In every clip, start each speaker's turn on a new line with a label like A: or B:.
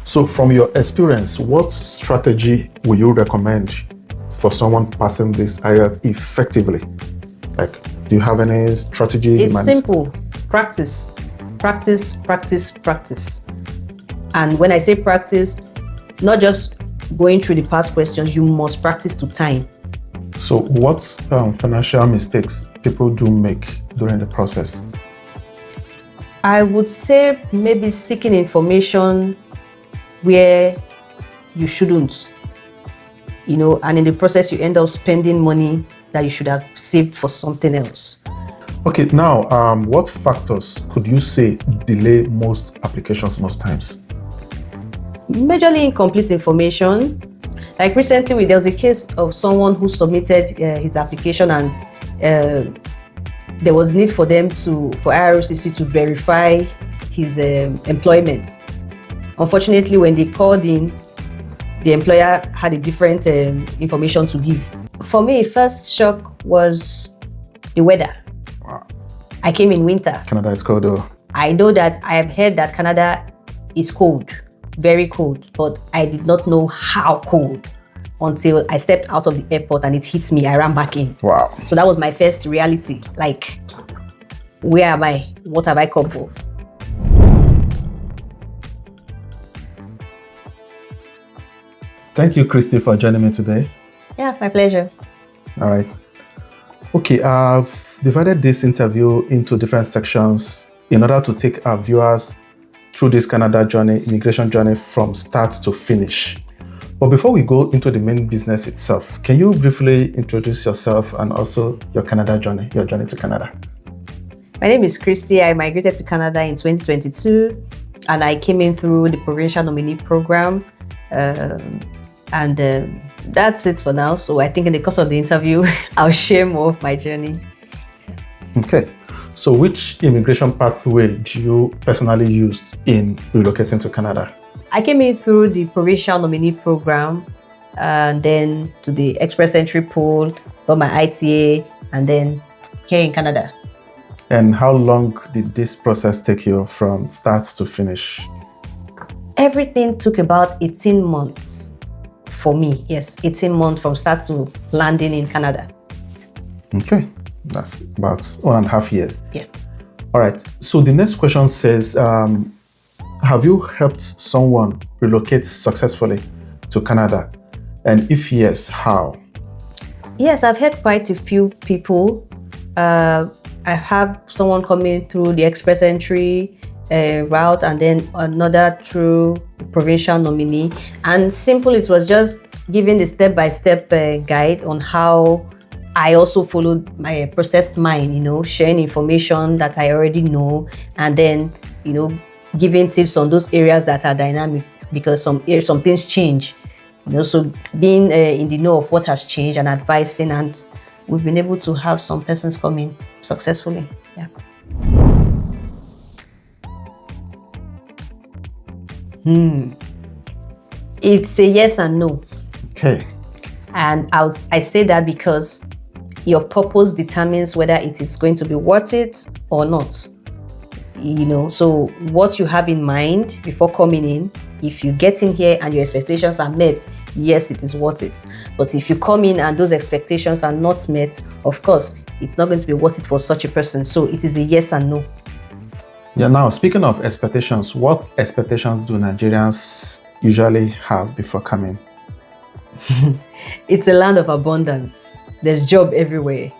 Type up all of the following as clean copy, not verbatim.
A: So from your experience, what strategy will you recommend for someone passing this IELTS effectively? Like, do you have any strategy?
B: It's simple. Practice, practice, practice, practice. And when I say practice, not just going through the past questions, you must practice to time.
A: So what financial mistakes people do make during the process?
B: I would say maybe seeking information where you shouldn't, and in the process you end up spending money that you should have saved for something else.
A: Okay, now what factors could you say delay most applications most times?
B: Majorly incomplete information. Like recently, there was a case of someone who submitted his application, and there was need for IRCC to verify his employment. Unfortunately, when they called in, the employer had a different information to give. For me, first shock was the weather.
A: Wow.
B: I came in winter.
A: Canada is cold though.
B: I know that I have heard that Canada is cold, very cold, but I did not know how cold until I stepped out of the airport and it hit me. I ran back in.
A: Wow.
B: So that was my first reality. Like, where am I? What have I come for?
A: Thank you, Christie, for joining me today.
B: Yeah, my pleasure.
A: All right. Okay, I've divided this interview into different sections in order to take our viewers through this Canada journey, immigration journey from start to finish. But before we go into the main business itself, can you briefly introduce yourself and also your Canada journey, your journey to Canada?
B: My name is Christie. I migrated to Canada in 2022 and I came in through the Provincial Nominee Program. That's it for now. So I think in the course of the interview, I'll share more of my journey.
A: Okay. So which immigration pathway do you personally use in relocating to Canada?
B: I came in through the Provincial Nominee Program and then to the Express Entry Pool, got my ITA, and then here in Canada.
A: And how long did this process take you from start to finish?
B: Everything took about 18 months for me. Yes, 18 months from start to landing in Canada.
A: Okay, that's about 1.5 years.
B: Yeah.
A: All right, so the next question says, have you helped someone relocate successfully to Canada? And if yes, how?
B: Yes, I've had quite a few people. I have someone coming through the Express Entry route and then another through Provincial Nominee. And simple, it was just giving the step-by-step guide on how I also followed my processed mine, sharing information that I already know, and then, giving tips on those areas that are dynamic because some things change. So being in the know of what has changed and advising, and we've been able to have some persons come in successfully. Yeah. It's a yes and no.
A: Okay.
B: And I say that because your purpose determines whether it is going to be worth it or not. So what you have in mind before coming in, if you get in here and your expectations are met, yes, it is worth it. But if you come in and those expectations are not met, of course, it's not going to be worth it for such a person. So it is a yes and no.
A: Yeah, now speaking of expectations, what expectations do Nigerians usually have before coming?
B: It's a land of abundance. There's job everywhere,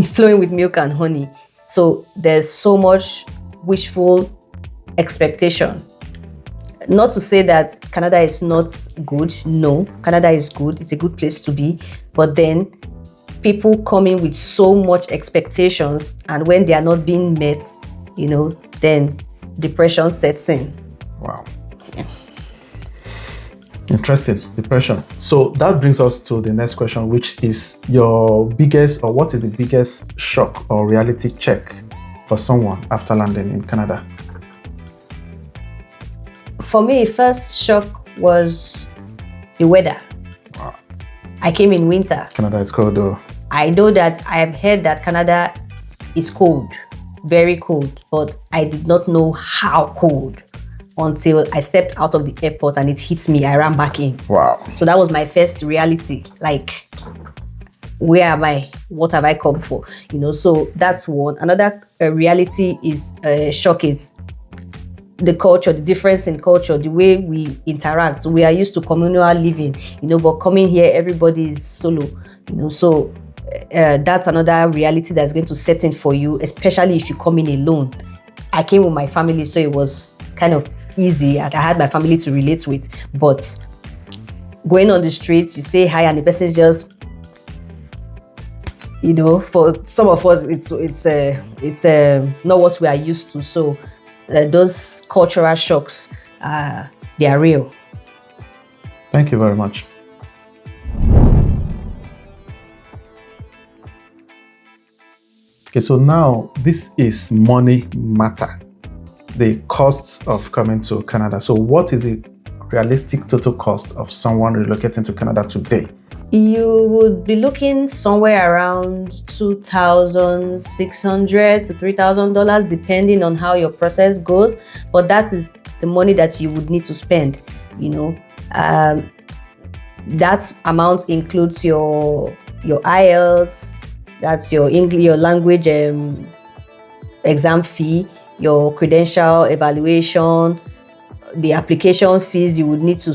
B: flowing with milk and honey. So there's so much wishful expectation. Not to say that Canada is not good. No, Canada is good. It's a good place to be. But then people come in with so much expectations, and when they are not being met, then depression sets in.
A: Wow. Yeah. Interesting, depression. So that brings us to the next question, which is what is the biggest shock or reality check for someone after landing in Canada?
B: For me, first shock was the weather.
A: Wow.
B: I came in winter.
A: Canada is cold though.
B: I know that I have heard that Canada is cold, very cold, but I did not know how cold until I stepped out of the airport and it hit me. I ran back in.
A: Wow.
B: So that was my first reality. Like, where am I? What have I come for? So that's one. Another reality is shock is the culture, the difference in culture, the way we interact. We are used to communal living, but coming here, everybody is solo, so that's another reality that's going to set in for you, especially if you come in alone. I came with my family, so it was kind of easy. I had my family to relate with, but going on the streets, you say hi and the person is just, for some of us, it's not what we are used to. So those cultural shocks, they are real.
A: Thank you very much. Okay, so now this is money matter, the costs of coming to Canada. So what is the realistic total cost of someone relocating to Canada today?
B: You would be looking somewhere around $2,600 to $3,000, depending on how your process goes. But that is the money that you would need to spend. That amount includes your IELTS, that's your English, your language exam fee, your credential evaluation, the application fees you would need to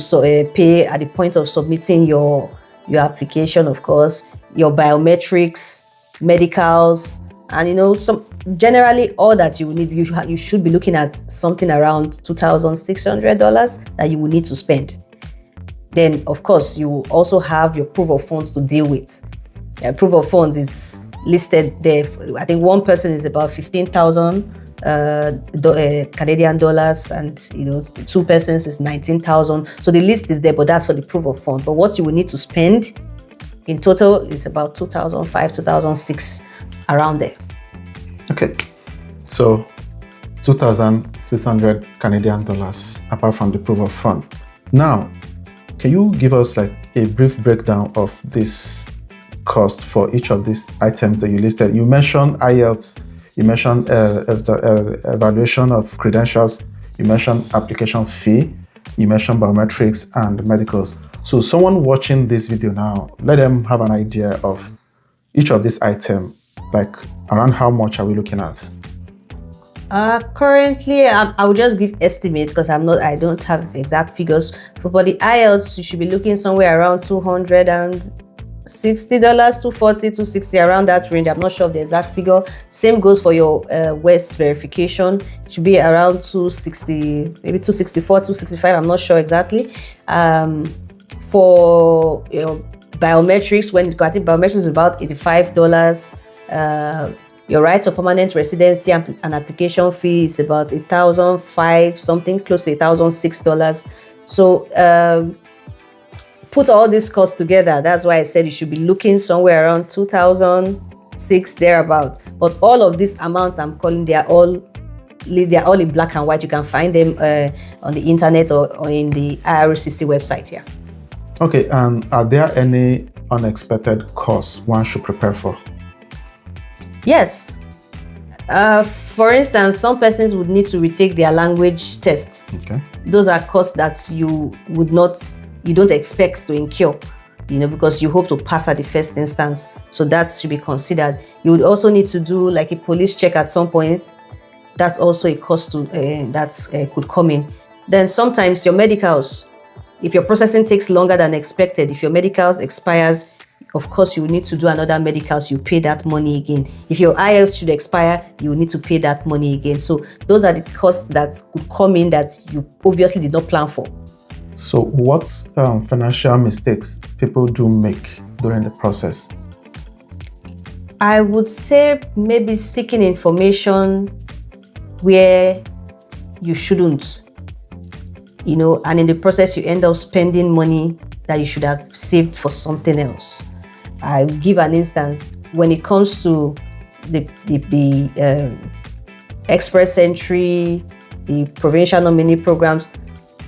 B: pay at the point of submitting your application, of course, your biometrics, medicals, and generally all that you will need. You should be looking at something around $2,600 that you will need to spend. Then, of course, you also have your proof of funds to deal with. Proof of funds is listed there. I think one person is about 15,000 Canadian dollars, and two persons is 19,000. So the list is there, but that's for the proof of funds. But what you will need to spend in total is about 2,500, 2,600, around there.
A: Okay, so 2,600 Canadian dollars apart from the proof of fund. Now, can you give us like a brief breakdown of this cost for each of these items that you listed? You mentioned IELTS, you mentioned evaluation of credentials, you mentioned application fee, you mentioned biometrics and medicals. So someone watching this video now, let them have an idea of each of these items, like around how much are we looking at?
B: Currently, I will just give estimates because I don't have exact figures. For the IELTS, you should be looking somewhere around $260, $240, $260, around that range. I'm not sure of the exact figure. Same goes for your West verification. It should be around $260, maybe $264, $265. I'm not sure exactly. For biometrics, I think biometrics is about $85. Your right to permanent residency and application fee is about $1,500, something close to $1,006. So put all these costs together. That's why I said you should be looking somewhere around 2,006 thereabout. But all of these amounts I'm calling, they are all in black and white. You can find them on the internet or in the IRCC website here.
A: Okay, and are there any unexpected costs one should prepare for?
B: Yes. For instance, some persons would need to retake their language test.
A: Okay.
B: Those are costs that you don't expect to incur, because you hope to pass at the first instance. So that should be considered. You would also need to do like a police check at some point. That's also a cost that could come in. Then sometimes your medicals, if your processing takes longer than expected, if your medicals expires, of course, you will need to do another medicals. You pay that money again. If your IELTS should expire, you will need to pay that money again. So those are the costs that could come in that you obviously did not plan for.
A: So what financial mistakes people do make during the process?
B: I would say maybe seeking information where you shouldn't, and in the process you end up spending money that you should have saved for something else. I'll give an instance. When it comes to the express entry, the provincial nominee programs,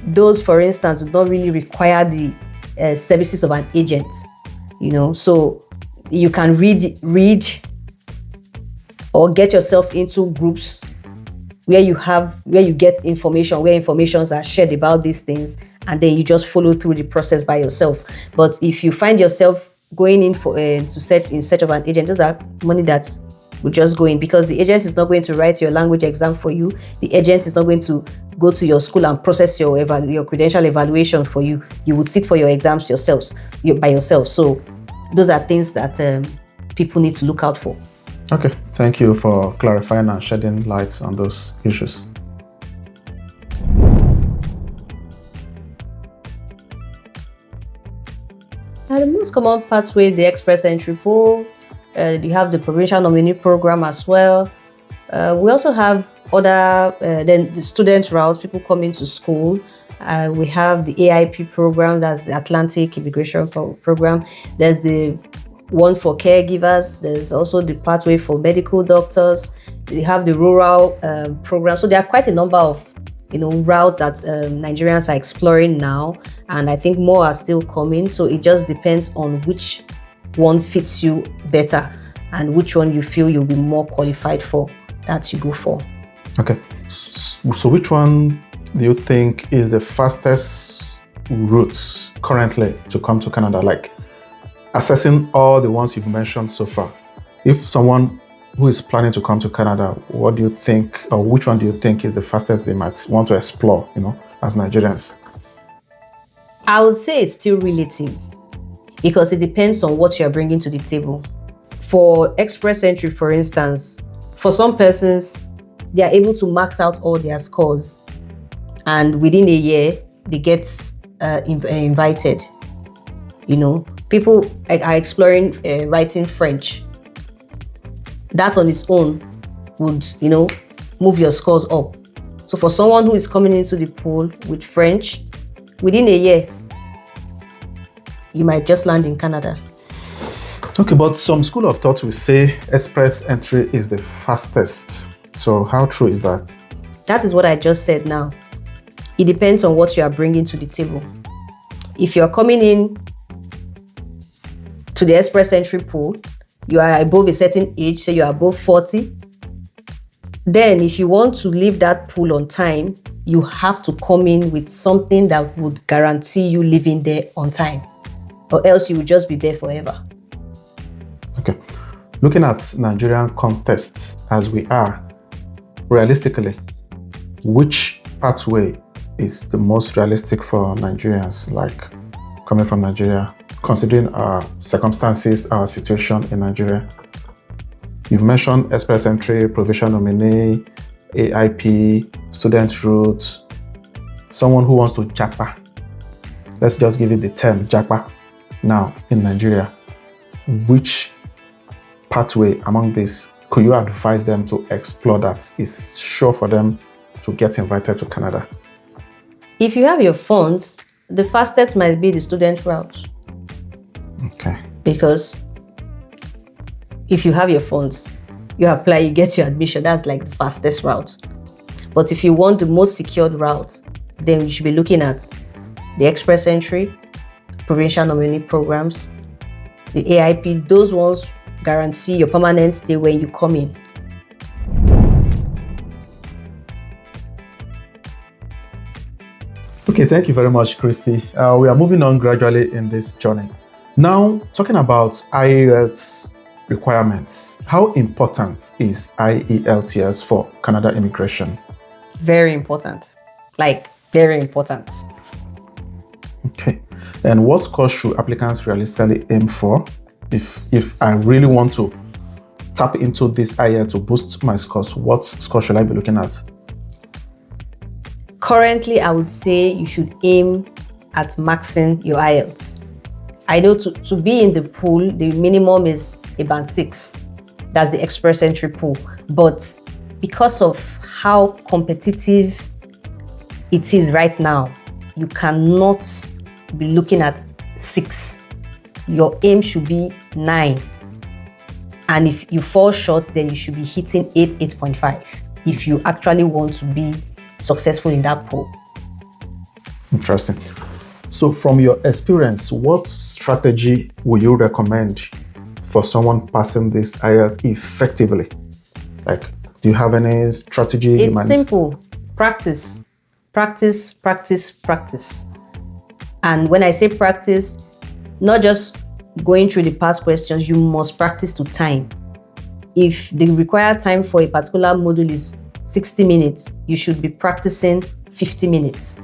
B: those, for instance, do not really require the services of an agent. So you can read or get yourself into groups where you get information, where informations are shared about these things, and then you just follow through the process by yourself. But if you find yourself going in for in search of an agent, those are money that will just go in, because the agent is not going to write your language exam for you. The agent is not going to go to your school and process your credential evaluation for you. You would sit for your exams by yourself. So those are things that people need to look out for.
A: Okay, thank you for clarifying and shedding light on those issues.
B: The most common pathway, the express entry pool. You have the Provincial Nominee Program as well. We also have other, then the student routes, people coming to school. We have the AIP program, that's the Atlantic Immigration Program. There's the one for caregivers. There's also the pathway for medical doctors. You have the rural program. So there are quite a number of routes that Nigerians are exploring now, and I think more are still coming. So it just depends on which one fits you better and which one you feel you'll be more qualified for, that you go for.
A: Okay, so which one do you think is the fastest route currently to come to Canada? Like, assessing all the ones you've mentioned so far, if someone who is planning to come to Canada, what do you think, or which one do you think is the fastest they might want to explore, as Nigerians?
B: I would say it's still relative, because it depends on what you're bringing to the table. For express entry, for instance, for some persons, they are able to max out all their scores, and within a year, they get invited. People are exploring writing French. That on its own would, move your scores up. So for someone who is coming into the pool with French, within a year, you might just land in Canada.
A: Okay, but some school of thought will say express entry is the fastest. So how true is that?
B: That is what I just said now. It depends on what you are bringing to the table. If you're coming in to the express entry pool, you are above a certain age, say you are above 40, then if you want to leave that pool on time, you have to come in with something that would guarantee you living there on time, or else you will just be there forever.
A: Okay. Looking at Nigerian contests as we are, realistically, which pathway is the most realistic for Nigerians, like coming from Nigeria, considering our circumstances, our situation in Nigeria? You've mentioned express entry, provincial nominee, AIP, student route, someone who wants to Japa. Let's just give it the term Japa now in Nigeria. Which pathway among these could you advise them to explore that is sure for them to get invited to Canada?
B: If you have your funds, the fastest might be the student route.
A: Okay.
B: Because if you have your funds, you apply, you get your admission, that's like the fastest route. But if you want the most secured route, then you should be looking at the express entry, provincial nominee programs, the AIPs. Those ones guarantee your permanent stay when you come in.
A: Okay, thank you very much, Christie. We are moving on gradually in this journey. Now, talking about IELTS requirements, how important is IELTS for Canada immigration?
B: Very important. Like, very important.
A: Okay. And what score should applicants realistically aim for? If I really want to tap into this IELTS to boost my scores, what score should I be looking at?
B: Currently, I would say you should aim at maxing your IELTS. I know to be in the pool, the minimum is a band 6. That's the express entry pool. But because of how competitive it is right now, you cannot be looking at 6. Your aim should be 9. And if you fall short, then you should be hitting 8, 8.5 if you actually want to be successful in that pool.
A: Interesting. So from your experience, what strategy would you recommend for someone passing this IELTS effectively? Like, Do you have any strategy?
B: It's simple. Practice, practice, practice, practice. And when I say practice, not just going through the past questions, you must practice to time. If the required time for a particular module is 60 minutes, you should be practicing 50 minutes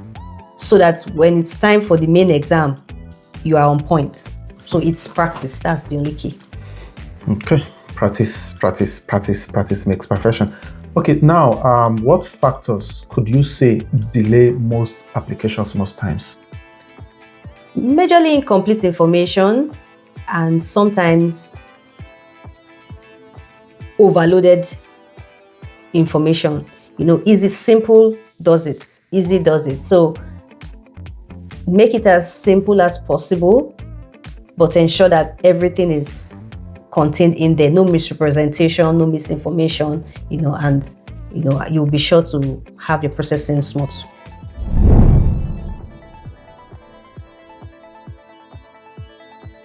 B: so that when it's time for the main exam, you are on point. So it's practice. That's the only key.
A: Okay. Practice, practice, practice, practice makes perfection. Okay, now, what factors could you say delay most applications most times?
B: Majorly incomplete information and sometimes overloaded information. Easy, simple does it. Easy does it. So make it as simple as possible, but ensure that everything is contained in there. No misrepresentation, no misinformation, and you'll be sure to have your processing smooth.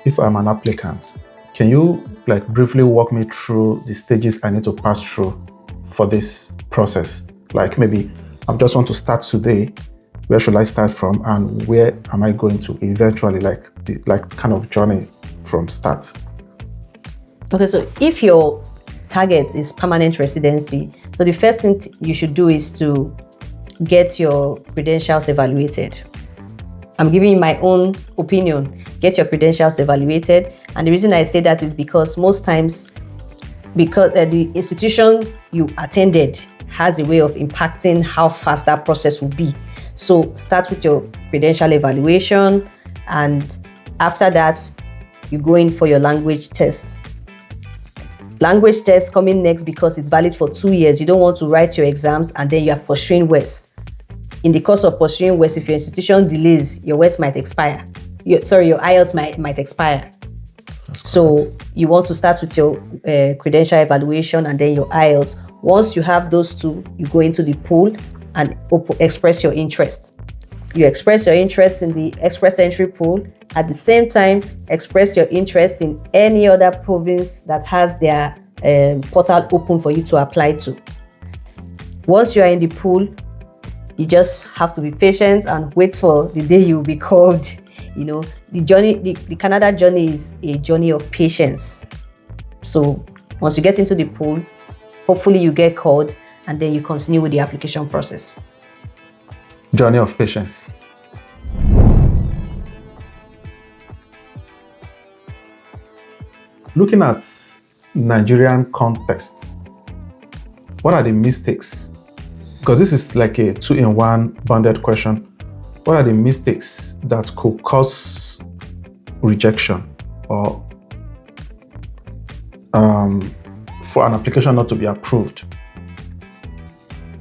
A: If I'm an applicant, can you briefly walk me through the stages I need to pass through for this process? Maybe I just want to start today. Where should I start from, and where am I going to eventually, kind of journey from start?
B: Okay, so if your target is permanent residency, so the first thing you should do is to get your credentials evaluated. I'm giving you my own opinion. Get your credentials evaluated. And the reason I say that is because most times, because the institution you attended has a way of impacting how fast that process will be. So start with your credential evaluation, and after that, you go in for your language test. Language test coming next because it's valid for 2 years. You don't want to write your exams and then you are pursuing WES. In the course of pursuing WES, if your institution delays, your WES might expire. Your IELTS might expire. So you want to start with your credential evaluation and then your IELTS. Once you have those two, you go into the pool and express your interest. You express your interest in the express entry pool. At the same time, express your interest in any other province that has their portal open for you to apply to. Once you are in the pool, you just have to be patient and wait for the day you will be called. The journey, the Canada journey is a journey of patience. So once you get into the pool, hopefully you get called and then you continue with the application process.
A: Journey of patience. Looking at Nigerian context, what are the mistakes? Because this is like a 2-in-1 bonded question. What are the mistakes that could cause rejection or for an application not to be approved?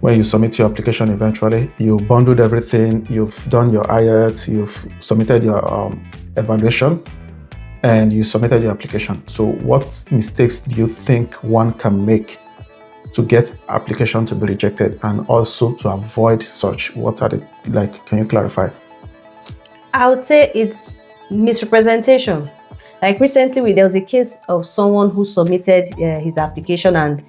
A: When you submit your application eventually, you bundled everything, you've done your IELTS, you've submitted your evaluation, and you submitted your application. So what mistakes do you think one can make to get application to be rejected, and also to avoid such? What are they can you clarify?
B: I would say it's misrepresentation. Recently, there was a case of someone who submitted his application and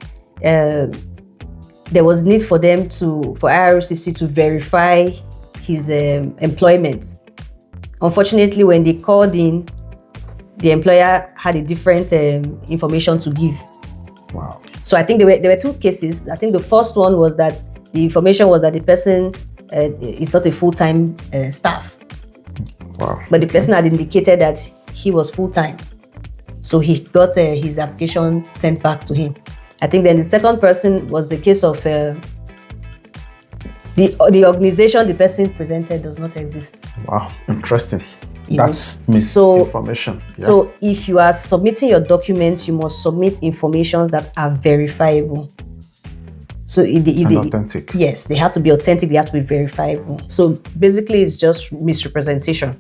B: there was need for IRCC to verify his employment. Unfortunately, when they called in, the employer had a different information to give.
A: Wow.
B: So I think there were two cases. I think the first one was that the information was that the person is not a full-time staff.
A: Wow.
B: But the person had indicated that he was full-time. So he got his application sent back to him. I think then the second person was the case of the organization the person presented does not exist.
A: Wow, interesting. That's misinformation. Yeah.
B: So if you are submitting your documents, you must submit information that are verifiable. So
A: and authentic.
B: Yes, they have to be authentic, they have to be verifiable. So basically it's just misrepresentation.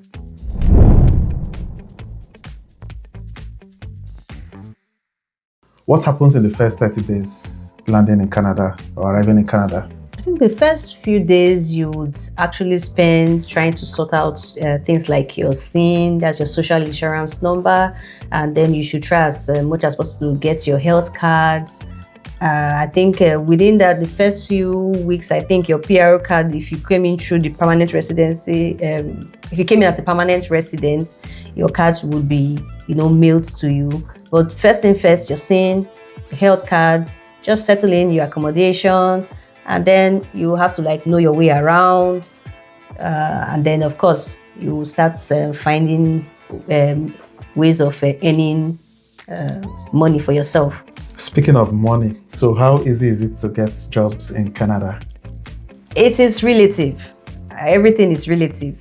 A: What happens in the first 30 days landing in Canada or arriving in Canada?
B: I think the first few days you would actually spend trying to sort out things like your SIN, that's your social insurance number, and then you should try as much as possible to get your health cards I think within that, the first few weeks, I think your PR card, if you came in through the permanent residency, if you came in as a permanent resident, your cards would be, mailed to you. But first thing first, you're seeing the health cards, just settle in your accommodation, and then you have to know your way around. And then, of course, you start finding ways of earning money for yourself.
A: Speaking of money, so how easy is it to get jobs in Canada?
B: It is relative. Everything is relative,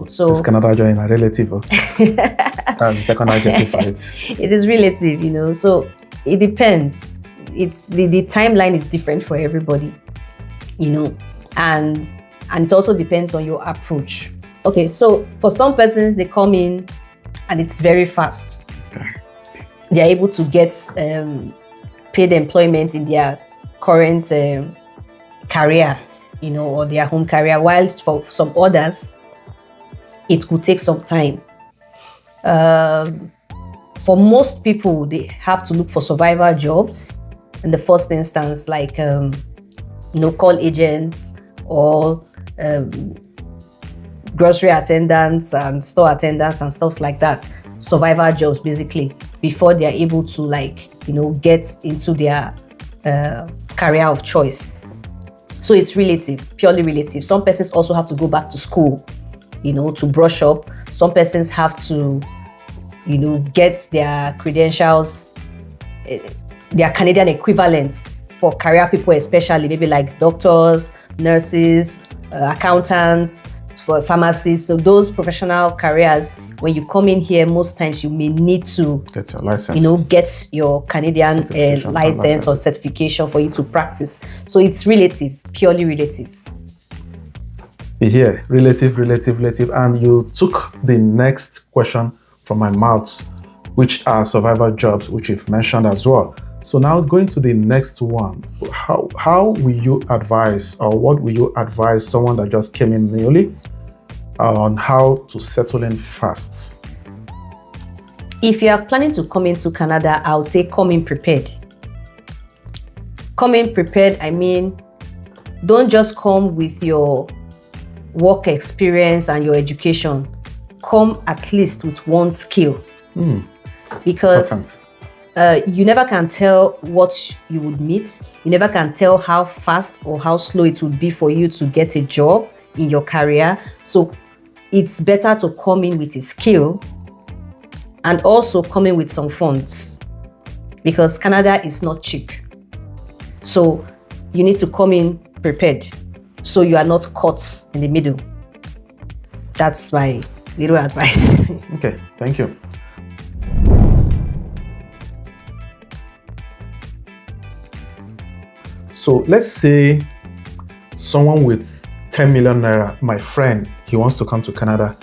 B: So
A: Is Canada joining a relative? That's the second adjective for it.
B: It is relative, So it depends. It's the timeline is different for everybody, and it also depends on your approach. Okay, so for some persons, they come in and it's very fast.
A: Okay.
B: They are able to get paid employment in their current career, or their home career, while for some others, it could take some time. For most people, they have to look for survival jobs in the first instance, like, call agents or grocery attendants and store attendants and stuff like that. Survival jobs, basically, before they are able to get into their career of choice. So it's relative, purely relative. Some persons also have to go back to school, to brush up. Some persons have to, get their credentials, their Canadian equivalents for career people, especially maybe like doctors, nurses, accountants, for pharmacists. So those professional careers, when you come in here, most times you may need to
A: get your license,
B: get your Canadian license or certification for you to practice. So it's relative, purely relative.
A: Yeah, relative. And you took the next question from my mouth, which are survival jobs, which you've mentioned as well. So now going to the next one, how will you advise, or what will you advise someone that just came in newly on how to settle in fast?
B: If you are planning to come into Canada, I would say come in prepared. Come in prepared, I mean, don't just come with your work experience and your education. Come at least with one skill. Because you never can tell what you would meet. You never can tell how fast or how slow it would be for you to get a job in your career. So it's better to come in with a skill and also come in with some funds, because Canada is not cheap. So you need to come in prepared so you are not caught in the middle. That's my little advice.
A: Okay, thank you. So let's say someone with 10 million Naira, my friend, he wants to come to Canada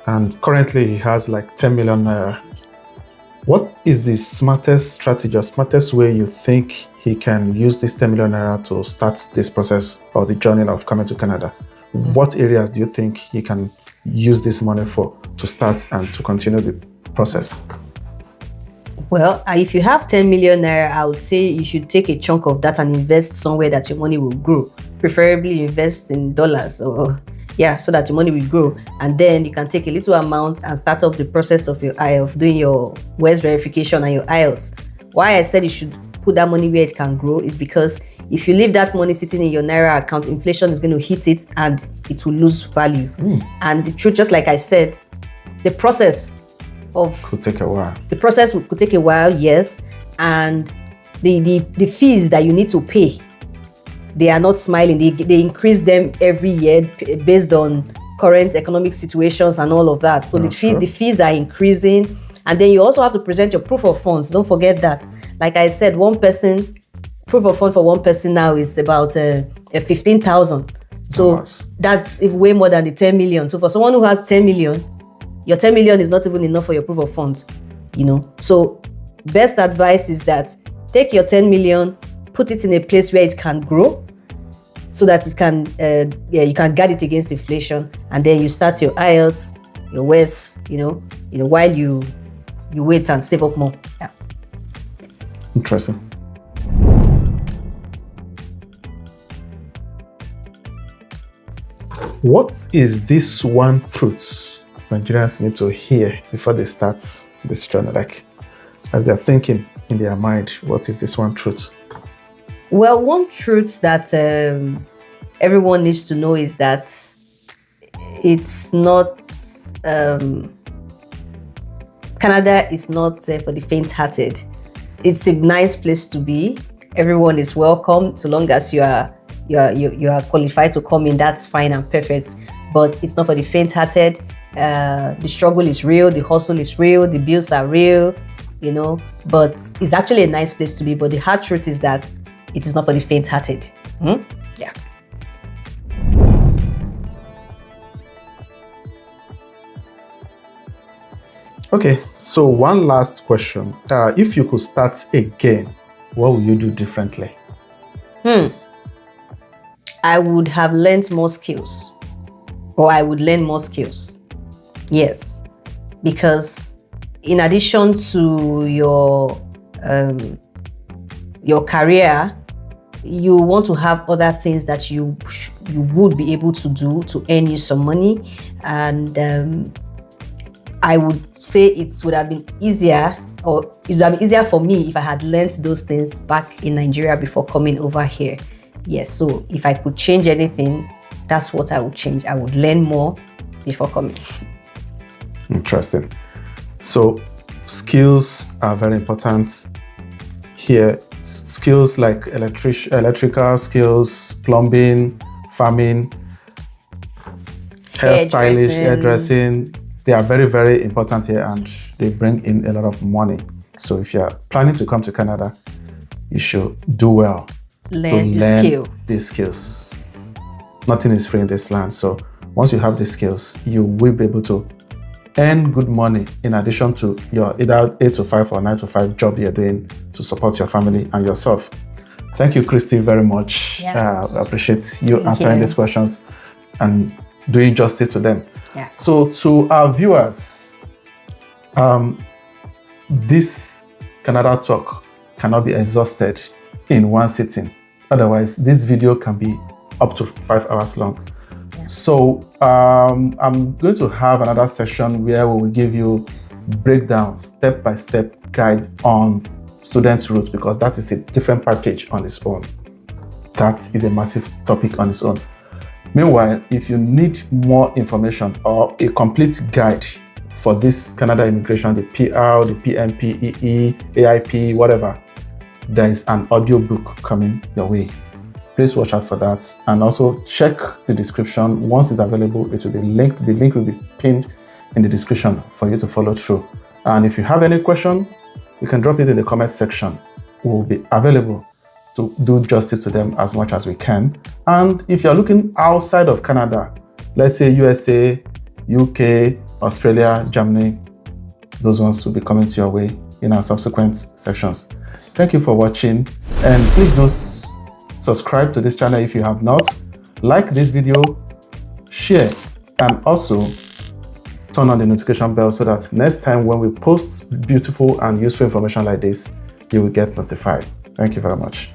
A: and currently he has like 10 million Naira. What is the smartest strategy or smartest way you think he can use this 10 million Naira to start this process or the journey of coming to Canada? What areas do you think he can use this money for to start and to continue the process?
B: Well, if you have 10 million Naira, I would say you should take a chunk of that and invest somewhere that your money will grow. Preferably invest in dollars, or so that your money will grow. And then you can take a little amount and start off the process of doing your WES verification and your IELTS. Why I said you should put that money where it can grow is because if you leave that money sitting in your Naira account, inflation is going to hit it and it will lose value. And the truth, just like I said, the process
A: could take a while.
B: The process could take a while, yes, and the fees that you need to pay, they are not smiling. They increase them every year based on current economic situations and all of that. So the fees are increasing, and then you also have to present your proof of funds. Don't forget that. Like I said, proof of fund for one person now is about 15,000. So that's way more than the 10 million. So for someone who has 10 million, your 10 million is not even enough for your proof of funds, So best advice is that take your 10 million, put it in a place where it can grow so that it can, you can guard it against inflation. And then you start your IELTS, your WES, while you wait and save up more. Yeah.
A: Interesting. What is this one truth Nigerians need to hear before they start this journey? Like, as they're thinking in their mind, what is this one truth?
B: Well, one truth that everyone needs to know is that it's not, Canada is not for the faint-hearted. It's a nice place to be. Everyone is welcome, so long as you are qualified to come in. That's fine and perfect. But it's not for the faint-hearted. The struggle is real. The hustle is real. The bills are real. But it's actually a nice place to be. But the hard truth is that it is not for the faint-hearted. Yeah.
A: Okay, so one last question. If you could start again, what would you do differently?
B: I would have learned more skills, or I would learn more skills. Yes, because in addition to your career, you want to have other things that you would be able to do to earn you some money. And I would say it would have been easier, or it would have been easier for me if I had learned those things back in Nigeria before coming over here. Yes, so if I could change anything, that's what I would change. I would learn more before coming.
A: Interesting. So skills are very important here. Skills like electrical skills, plumbing, farming, hairstylish, hairdressing. They are very, very important here, and they bring in a lot of money. So if you're planning to come to Canada, you should do well
B: learn
A: these skills. Nothing is free in this land. So once you have these skills, you will be able to earn good money in addition to your either 8 to 5 or 9 to 5 job you're doing to support your family and yourself. Thank you, Christie, very much. I appreciate you answering these questions and doing justice to them.
B: Yeah.
A: So to our viewers, this Canada talk cannot be exhausted in one sitting. Otherwise, this video can be up to 5 hours long. Yeah. So I'm going to have another session where we will give you breakdown, step-by-step guide on student route, because that is a different package on its own. That is a massive topic on its own. Meanwhile, if you need more information or a complete guide for this Canada immigration, the PR, the PMP, EE, AIP, whatever, there is an audio book coming your way. Please watch out for that, and also check the description. Once it's available, it will be linked. The link will be pinned in the description for you to follow through. And if you have any question, you can drop it in the comment section. We will be available to do justice to them as much as we can. And if you're looking outside of Canada, let's say USA, UK, Australia, Germany, those ones will be coming to your way in our subsequent sections. Thank you for watching, and please do subscribe to this channel if you have not. Like this video, share, and also turn on the notification bell so that next time when we post beautiful and useful information like this, you will get notified. Thank you very much.